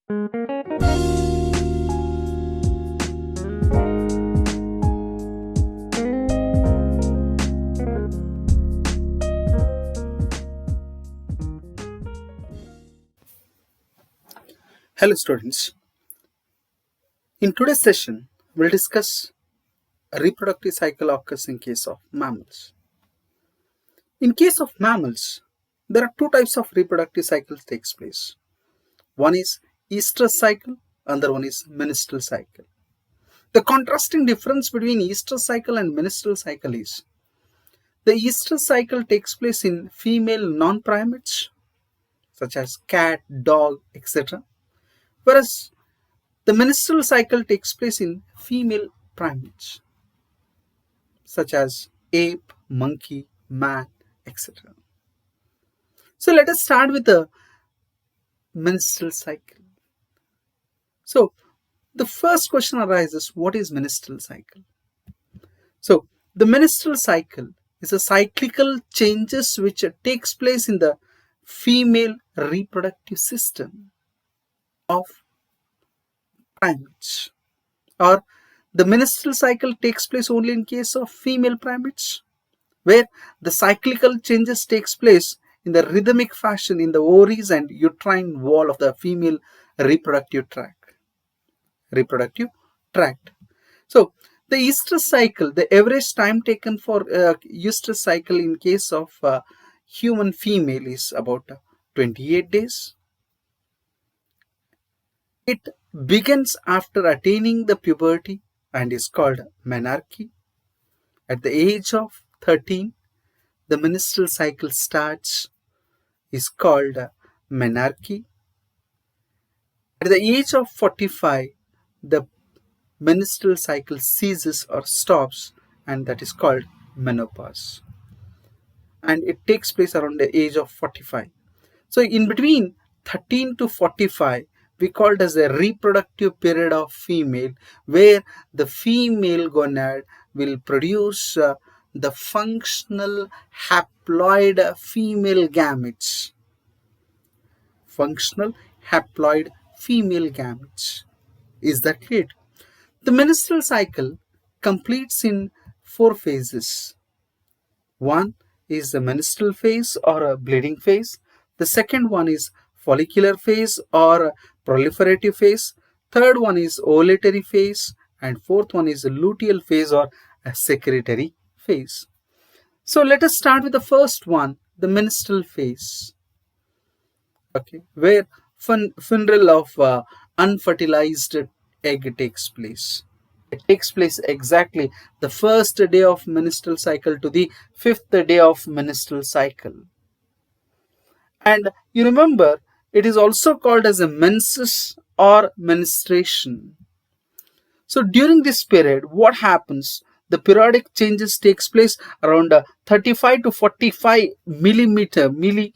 Hello students, in today's session we'll discuss a reproductive cycle occurs in case of mammals. In case of mammals, there are two types of reproductive cycles takes place. One is estrous cycle, another one is menstrual cycle. The contrasting difference between estrous cycle and menstrual cycle is the estrous cycle takes place in female non-primates such as cat, dog, etc. Whereas the menstrual cycle takes place in female primates such as ape, monkey, man, etc. So let us start with the menstrual cycle. So the first question arises, what is menstrual cycle? So the menstrual cycle is a cyclical changes which takes place in the female reproductive system of primates, or the menstrual cycle takes place only in case of female primates, where the cyclical changes takes place in the rhythmic fashion in the ovaries and uterine wall of the female reproductive tract. So the estrous cycle, the average time taken for estrous cycle in case of human female is about 28 days. It begins after attaining the puberty and is called menarche. At the age of 13, the menstrual cycle starts, is called menarche. At the age of 45, the menstrual cycle ceases or stops, and that is called menopause. And it takes place around the age of 45. So in between 13 to 45, we call it as a reproductive period of female, where the female gonad will produce the functional haploid female gametes. Functional haploid female gametes. Is that clear? The menstrual cycle completes in 4 phases. One is the menstrual phase or a bleeding phase. The second one is follicular phase or proliferative phase. Third one is ovulatory phase, and fourth one is the luteal phase or a secretory phase. So let us start with the first one, the menstrual phase. Okay, where funeral of unfertilized egg takes place. It takes place exactly the first day of menstrual cycle to the 5th day of menstrual cycle. And you remember, it is also called as a menses or menstruation. So during this period, what happens? The periodic changes takes place around 35 to 45 milliliters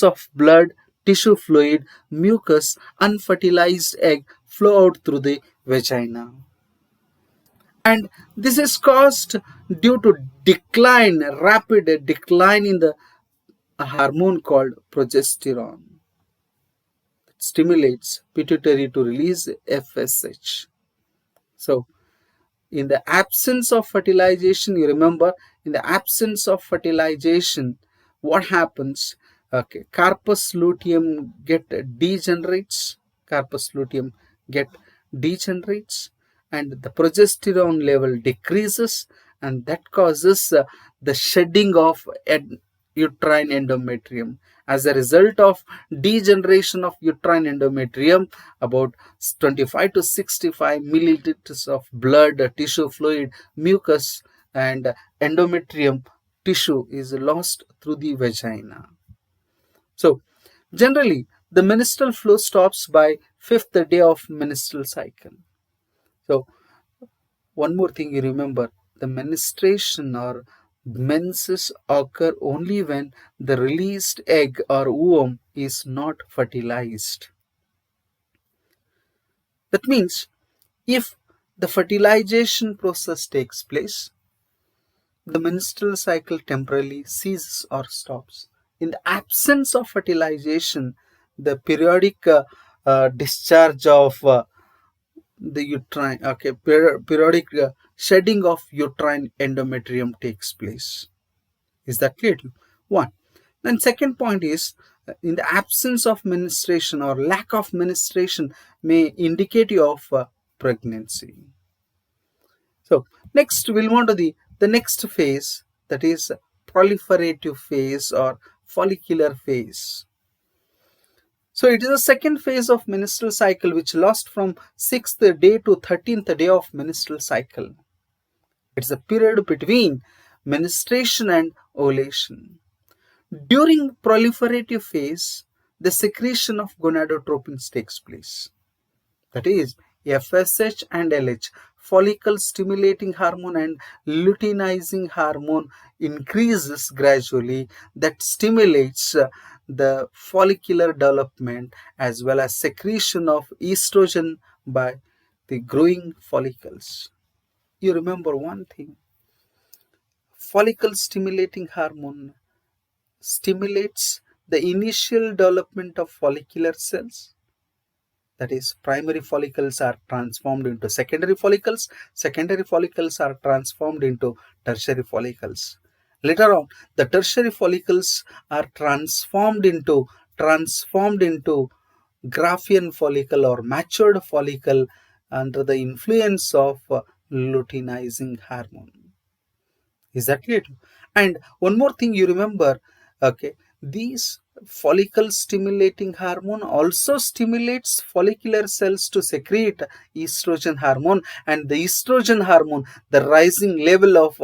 of blood, tissue fluid, mucus, unfertilized egg flow out through the vagina. And this is caused due to rapid decline in the hormone called progesterone. It stimulates pituitary to release FSH. So in the absence of fertilization, you remember, in the absence of fertilization, what happens? Okay, corpus luteum degenerates, and the progesterone level decreases, and that causes the shedding of uterine endometrium. As a result of degeneration of uterine endometrium, about 25 to 65 milliliters of blood, tissue fluid, mucus, and endometrium tissue is lost through the vagina. So generally, the menstrual flow stops by 5th day of menstrual cycle. So one more thing you remember, the menstruation or menses occur only when the released egg or ovum is not fertilized. That means if the fertilization process takes place, the menstrual cycle temporarily ceases or stops. In the absence of fertilization, the periodic discharge of the uterine, okay, periodic shedding of uterine endometrium takes place. Is that clear to you? One. Then second point is, in the absence of menstruation or lack of menstruation may indicate you of pregnancy. So next we'll move to the next phase, that is proliferative phase or follicular phase. So it is the second phase of menstrual cycle which lasts from 6th day to 13th day of menstrual cycle. It's a period between menstruation and ovulation. During proliferative phase, the secretion of gonadotropins takes place. That is, FSH and LH, follicle stimulating hormone and luteinizing hormone, increases gradually. That stimulates the follicular development as well as secretion of estrogen by the growing follicles. You remember one thing, follicle stimulating hormone stimulates the initial development of follicular cells. That is, primary follicles are transformed into secondary follicles are transformed into tertiary follicles. Later on, the tertiary follicles are transformed into Graafian follicle or matured follicle under the influence of luteinizing hormone. Is that clear? And one more thing you remember, okay, these follicle stimulating hormone also stimulates follicular cells to secrete estrogen hormone, and the estrogen hormone, the rising level of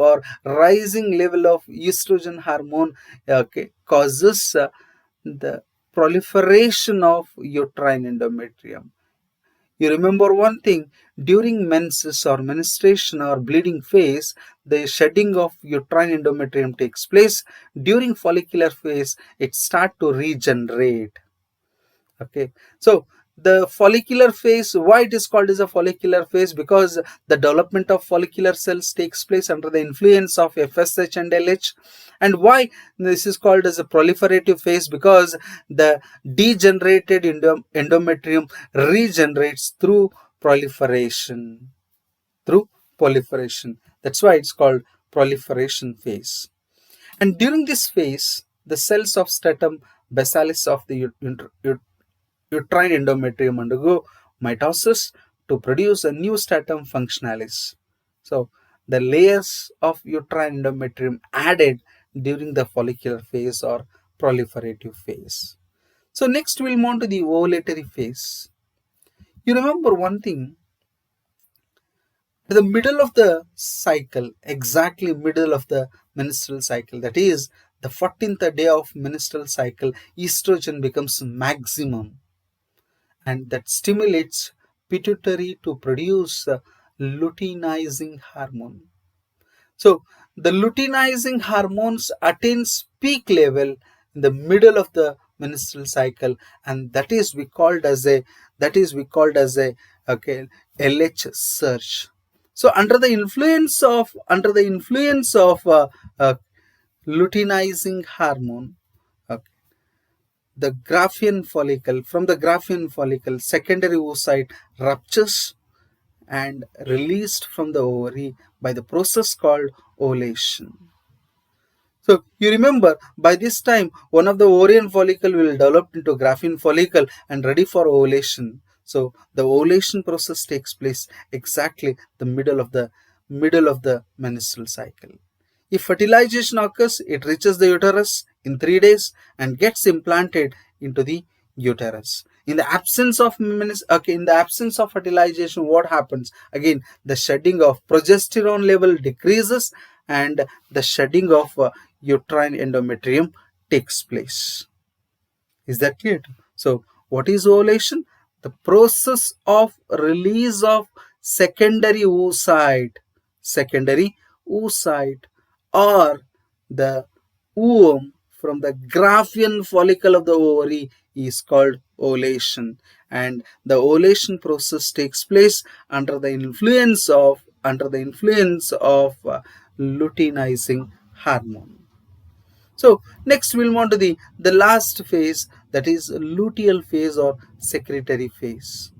estrogen hormone, okay, causes the proliferation of uterine endometrium. You remember one thing, during menses or menstruation or bleeding phase, the shedding of uterine endometrium takes place. During follicular phase, it starts to regenerate. Okay, so the follicular phase, why it is called as a follicular phase? Because the development of follicular cells takes place under the influence of FSH and LH. And why this is called as a proliferative phase? Because the degenerated endometrium regenerates through proliferation. That's why it's called proliferation phase. And during this phase, the cells of stratum basalis of the uterine endometrium undergo mitosis to produce a new stratum functionalis. So the layers of uterine endometrium added during the follicular phase or proliferative phase. So next we'll move on to the ovulatory phase. You remember one thing, the middle of the cycle, exactly middle of the menstrual cycle, that is the 14th day of menstrual cycle, estrogen becomes maximum, and that stimulates pituitary to produce luteinizing hormone. So the luteinizing hormones attains peak level in the middle of the menstrual cycle, and that is we called as a okay, LH surge. So under the influence of luteinizing hormone, okay, the Graafian follicle, secondary oocyte ruptures and released from the ovary by the process called ovulation. So you remember, by this time one of the ovarian follicle will develop into Graafian follicle and ready for ovulation. So the ovulation process takes place exactly the middle of the menstrual cycle. If fertilization occurs, it reaches the uterus in 3 days and gets implanted into the uterus. In the absence of fertilization, what happens? Again, the shedding of progesterone level decreases and the shedding of uterine endometrium takes place. Is that clear? So what is ovulation? The process of release of secondary oocyte or the ovum from the Graafian follicle of the ovary is called ovulation, and the ovulation process takes place under the influence of luteinizing hormone. So next we'll move on to the last phase, that is luteal phase or secretory phase.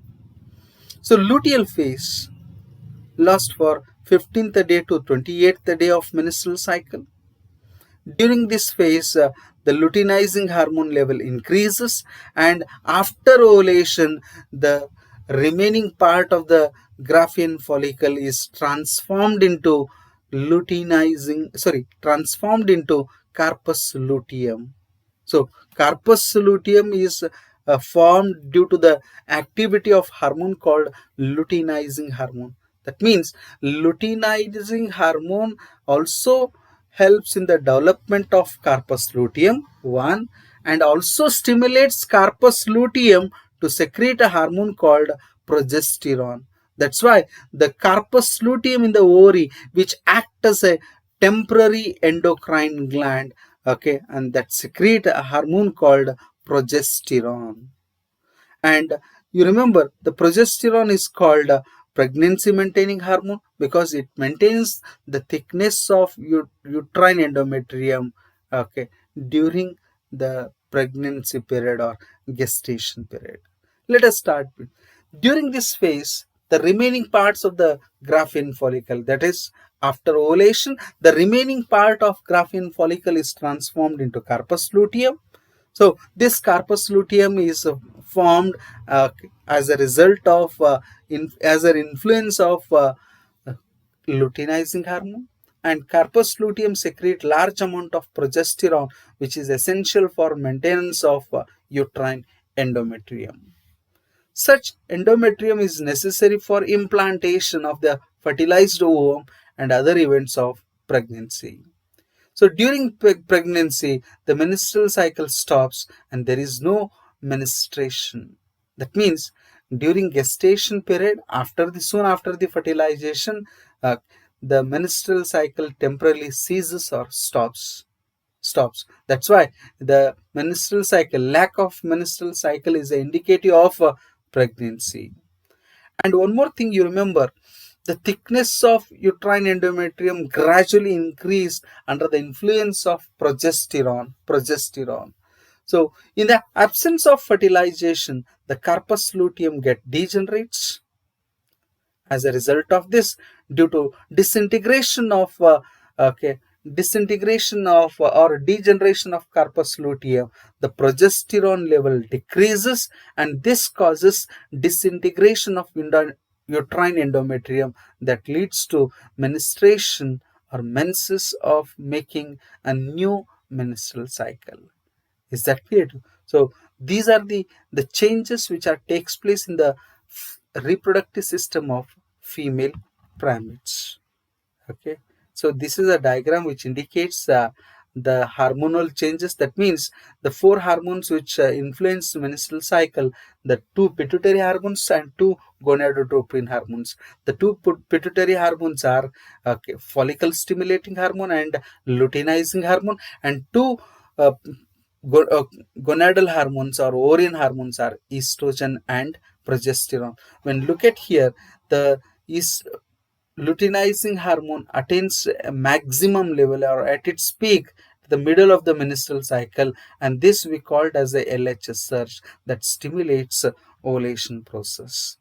So luteal phase lasts for 15th day to 28th day of menstrual cycle. During this phase, the luteinizing hormone level increases, and after ovulation, the remaining part of the Graafian follicle is transformed into corpus luteum. So, corpus luteum is formed due to the activity of hormone called luteinizing hormone. That means luteinizing hormone also helps in the development of corpus luteum, one, and also stimulates corpus luteum to secrete a hormone called progesterone. That's why the corpus luteum in the ovary, which act as a temporary endocrine gland, okay, and that secrete a hormone called progesterone. And you remember the progesterone is called pregnancy maintaining hormone because it maintains the thickness of uterine endometrium, okay, during the pregnancy period or gestation period. Let us start with, during this phase, the remaining parts of the Graafian follicle, that is after ovulation, the remaining part of Graafian follicle is transformed into corpus luteum. So this corpus luteum is formed as a result of as an influence of luteinizing hormone, and corpus luteum secrete large amount of progesterone, which is essential for maintenance of uterine endometrium. Such endometrium is necessary for implantation of the fertilized ovum and other events of pregnancy. So during pregnancy, the menstrual cycle stops and there is no menstruation. That means during gestation period, soon after the fertilization, the menstrual cycle temporarily ceases or stops. That's why the lack of menstrual cycle is indicative of pregnancy. And one more thing you remember, the thickness of uterine endometrium gradually increased under the influence of progesterone. So in the absence of fertilization, the corpus luteum degenerates. As a result of this, due to okay, disintegration of or degeneration of corpus luteum, the progesterone level decreases, and this causes disintegration of uterine endometrium that leads to menstruation or menses of making a new menstrual cycle. Is that clear? So these are the changes which are takes place in the reproductive system of female primates. Okay, so this is a diagram which indicates the hormonal changes. That means the four hormones which influence the menstrual cycle, the two pituitary hormones and two gonadotropin hormones. The two pituitary hormones are follicle stimulating hormone and luteinizing hormone, and two uh, gonadal hormones or ovarian hormones are estrogen and progesterone. When look at here, the is luteinizing hormone attains a maximum level or at its peak the middle of the menstrual cycle, and this we called as a LHS surge that stimulates ovulation process.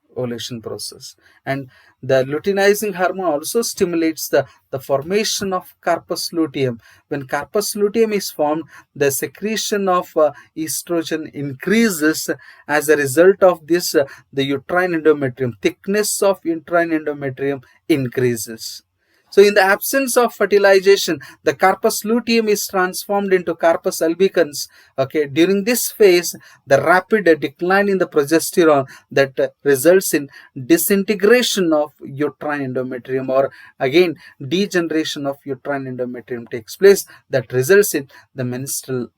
And the luteinizing hormone also stimulates the formation of corpus luteum. When corpus luteum is formed, the secretion of estrogen increases. As a result of this, the uterine endometrium, thickness of uterine endometrium increases. So in the absence of fertilization, the corpus luteum is transformed into corpus albicans. Okay, during this phase, the rapid decline in the progesterone that results in disintegration of uterine endometrium, or again degeneration of uterine endometrium takes place, that results in the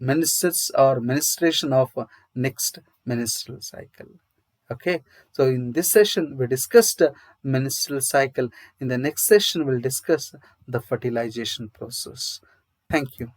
menses or menstruation of next menstrual cycle. Okay, so in this session we discussed menstrual cycle. In the next session we'll discuss the fertilization process. Thank you.